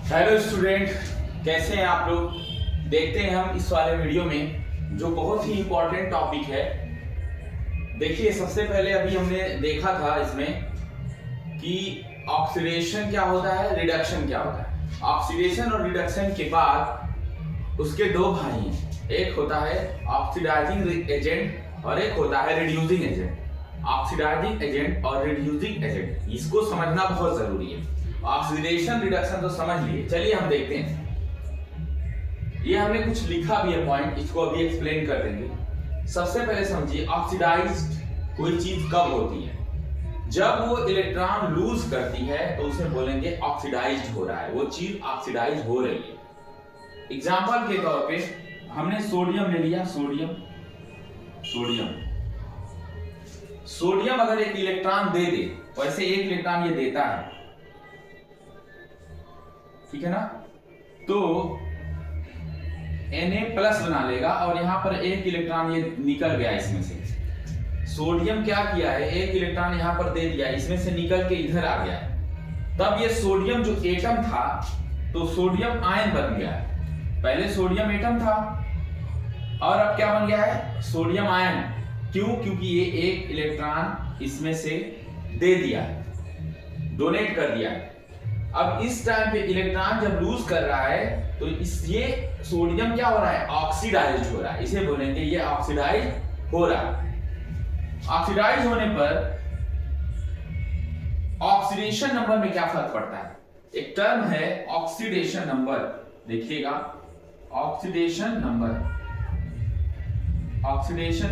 Hello student, कैसे हैं आप लोग। देखते हैं हम इस वाले वीडियो में जो बहुत ही इंपॉर्टेंट टॉपिक है। देखिए, सबसे पहले अभी हमने देखा था इसमें कि ऑक्सीडेशन क्या होता है, रिडक्शन क्या होता है। ऑक्सीडेशन और रिडक्शन के बाद उसके दो भाई हैं, एक होता है ऑक्सीडाइजिंग एजेंट और एक होता है रिड्यूसिंग एजेंट। ऑक्सीडाइजिंग एजेंट और रिड्यूसिंग एजेंट, इसको समझना बहुत जरूरी है। ऑक्सीडेशन रिडक्शन तो समझ लिए, चलिए हम देखते हैं। ये हमने कुछ लिखा भी है पॉइंट, इसको अभी एक्सप्लेन कर देंगे। सबसे पहले समझिए, ऑक्सीडाइज्ड कोई चीज कब होती है? जब वो इलेक्ट्रॉन लूज करती है तो उसे बोलेंगे ऑक्सीडाइज्ड हो रहा है, वो चीज ऑक्सीडाइज हो रही है। एग्जांपल के तौर पे हमने सोडियम ले लिया। सोडियम अगर एक इलेक्ट्रॉन दे दे, वैसे एक इलेक्ट्रॉन ये देता है, ठीक है ना, तो Na+ बना लेगा और यहां पर एक इलेक्ट्रॉन ये निकल गया इसमें से। सोडियम क्या किया है, एक इलेक्ट्रॉन यहां पर दे दिया, इसमें से निकल के इधर आ गया। तब ये सोडियम जो एटम था तो सोडियम आयन बन गया है। पहले सोडियम एटम था और अब क्या बन गया है, सोडियम आयन। क्यों? क्योंकि ये एक इलेक्ट्रॉन इसमें से दे दिया है, डोनेट कर दिया है। अब इस टाइम पे इलेक्ट्रॉन जब लूज कर रहा है तो ये सोडियम क्या हो रहा है, ऑक्सीडाइज हो रहा है। इसे बोलेंगे ये ऑक्सीडाइज हो रहा है। ऑक्सीडाइज होने पर ऑक्सीडेशन नंबर में क्या फर्क पड़ता है? एक टर्म है ऑक्सीडेशन नंबर, देखिएगा, ऑक्सीडेशन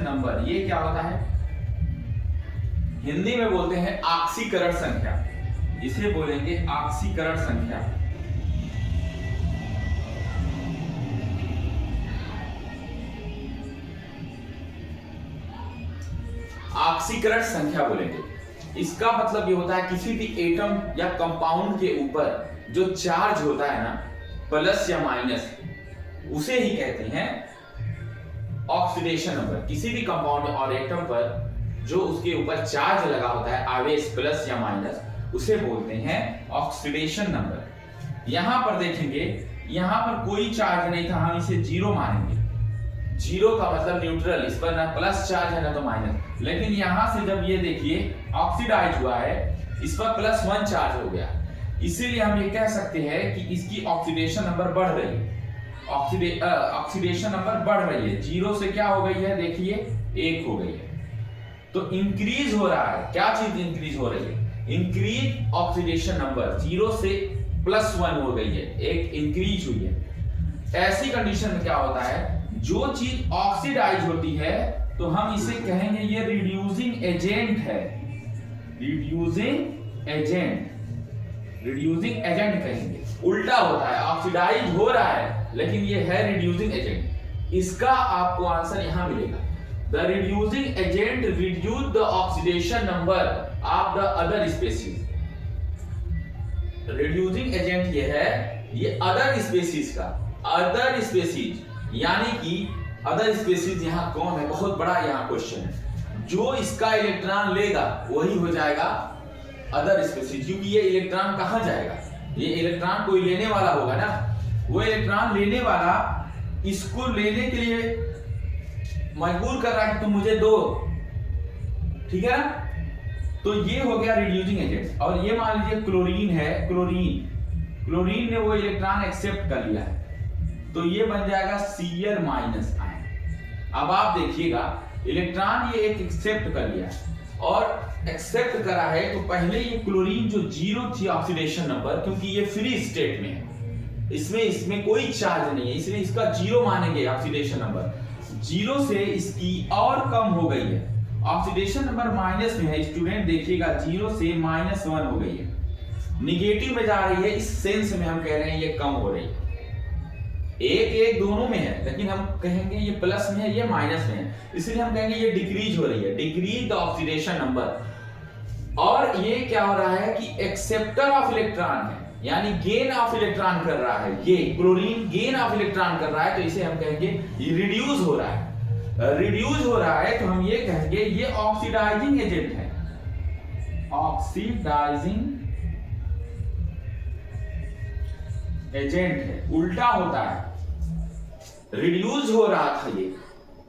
नंबर ये क्या होता है? हिंदी में बोलते हैं ऑक्सीकरण संख्या, इसे बोलेंगे ऑक्सीकरण संख्या। ऑक्सीकरण संख्या बोलेंगे। इसका मतलब ये होता है किसी भी एटम या कंपाउंड के ऊपर जो चार्ज होता है ना, प्लस या माइनस, उसे ही कहते हैं ऑक्सीडेशन नंबर। किसी भी कंपाउंड और एटम पर जो उसके ऊपर चार्ज लगा होता है, आवेश प्लस या माइनस, उसे बोलते हैं ऑक्सीडेशन नंबर। यहां पर देखेंगे, यहां पर कोई चार्ज नहीं था, हम इसे जीरो मानेंगे। जीरो का मतलब न्यूट्रल, इस पर ना प्लस चार्ज है ना तो माइनस। लेकिन यहां से जब ये देखिए ऑक्सीडाइज हुआ है, इस पर +1 चार्ज हो गया, इसीलिए हम ये कह सकते हैं कि इसकी ऑक्सीडेशन नंबर बढ़ रही है। ऑक्सीडेशन नंबर बढ़ रही है, जीरो से क्या हो गई है, देखिए 1 हो गई है। तो इंक्रीज हो रहा है, क्या चीज इंक्रीज हो रही है? इंक्रीज ऑक्सीडेशन नंबर, 0 से +1 हो गई है, एक इंक्रीज हुई है। ऐसी कंडीशन में क्या होता है, जो चीज ऑक्सीडाइज होती है तो हम इसे कहेंगे ये रिड्यूसिंग एजेंट है। रिड्यूसिंग एजेंट कहेंगे। उल्टा होता है, ऑक्सीडाइज हो रहा है लेकिन ये है रिड्यूसिंग एजेंट। इसका आपको आंसर यहां मिलेगा। The reducing agent reduce the oxidation number of the other species. Reducing agent ये है, ये अदर स्पेसीज का, अदर स्पेसीज यानी कि अदर स्पेसीज यहाँ कौन है, बहुत बड़ा यहाँ क्वेश्चन है। जो इसका इलेक्ट्रॉन लेगा वही हो जाएगा अदर स्पेसीज, क्योंकि ये इलेक्ट्रॉन कहाँ जाएगा, ये इलेक्ट्रॉन कोई लेने वाला होगा ना। वो इलेक्ट्रॉन लेने वाला इसको लेने के लिए मजबूर कर रहा है कि तुम मुझे दो, ठीक है ना। तो ये हो गया रिड्यूसिंग एजेंट। और ये मान लीजिए क्लोरीन है, क्लोरीन ने वो इलेक्ट्रॉन एक्सेप्ट कर लिया है, तो ये बन जाएगा Cl- आयन। अब आप देखिएगा, इलेक्ट्रॉन ये एक एक्सेप्ट कर लिया है और एक्सेप्ट करा है, तो पहले ये क्लोरीन जो 0 थी ऑक्सीडेशन नंबर, क्योंकि ये फ्री स्टेट में है, इसमें कोई चार्ज नहीं है, इसलिए इसका 0 मानेंगे ऑक्सीडेशन नंबर। 0 से इसकी और कम हो गई है, ऑक्सीडेशन नंबर माइनस में है। स्टूडेंट देखिएगा, 0 से -1 हो गई है, निगेटिव में जा रही है। इस सेंस में हम कह रहे हैं ये कम हो रही है। एक दोनों में है, लेकिन हम कहेंगे ये प्लस में है, ये माइनस में है, इसलिए हम कहेंगे ये डिक्रीज हो रही है, डिक्रीज द ऑक्सीडेशन नंबर। और ये क्या हो रहा है कि एक्सेप्टर ऑफ इलेक्ट्रॉन है, यानी गेन ऑफ इलेक्ट्रॉन कर रहा है, ये क्लोरीन गेन ऑफ इलेक्ट्रॉन कर रहा है, तो इसे हम कहेंगे ये रिड्यूस हो रहा है। रिड्यूस हो रहा है तो हम ये कहेंगे ये ऑक्सीडाइजिंग एजेंट है, ऑक्सीडाइजिंग एजेंट है, उल्टा होता है। रिड्यूस हो रहा था ये,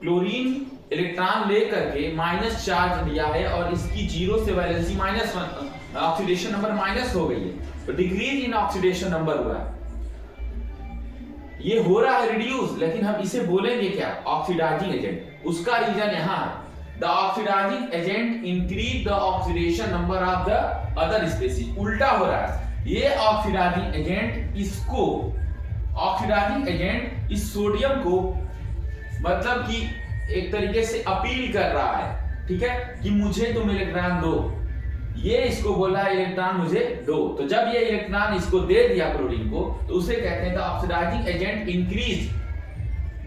क्लोरीन इलेक्ट्रॉन लेकर के माइनस चार्ज लिया है और इसकी जीरो से वैलेंसी -1, ऑक्सीडेशन नंबर माइनस हो गई है, तो डिक्रीज इन ऑक्सीडेशन नंबर हुआ है। ये हो रहा है रिड्यूस, लेकिन हम इसे बोलेंगे क्या? Oxidising agent. उसका रीजन यहां है, the oxidising agent increase the oxidation number of the other species. उल्टा हो रहा है, ये ऑक्सीडाइजिंग एजेंट इसको, ऑक्सीडाइजिंग एजेंट इस सोडियम को मतलब कि एक तरीके से अपील कर रहा है, ठीक है, कि मुझे तुम इलेक्ट्रॉन दो। ये इसको बोला है इलेक्ट्रॉन मुझे दो, तो जब ये इलेक्ट्रॉन इसको दे दिया क्लोरीन को, तो उसे कहते हैं the oxidising agent increase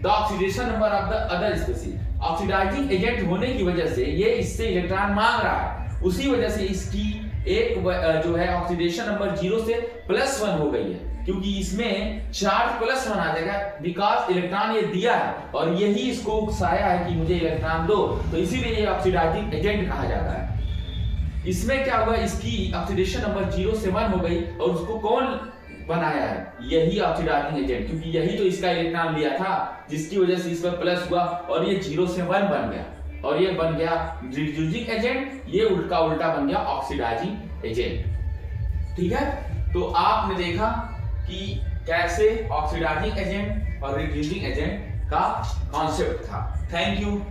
the oxidation number of the other species. Oxidising agent होने की वजह से ये इससे इलेक्ट्रॉन मांग रहा है, उसी वजह से इसकी एक जो है ऑक्सीडेशन नंबर 0 से +1 हो गई है, क्योंकि इसमें चार्ज +1 आ जाएगा, बिकॉज इलेक्ट्रॉन ये दिया है और यही इसको उकसाया है कि मुझे इलेक्ट्रॉन दो, तो इसीलिए ये ऑक्सीडाइजिंग एजेंट कहा जाता है। इसमें क्या हुआ, इसकी ऑक्सीडेशन नंबर 0 से 1 हो गई, और उसको कौन बनाया है? यही ऑक्सीडाइजिंग एजेंट, क्योंकि यही तो इसका इलेक्ट्रॉन लिया था, जिसकी वजह से इस पर प्लस हुआ और ये 0 से 1 बन गया, और ये बन गया रिड्यूसिंग एजेंट, ये उल्टा बन गया ऑक्सीडाइजिंग एजेंट। ठीक है, तो आपने देखा कि कैसे ऑक्सीडाइजिंग एजेंट और रिड्यूसिंग एजेंट का कॉन्सेप्ट था। Thank you.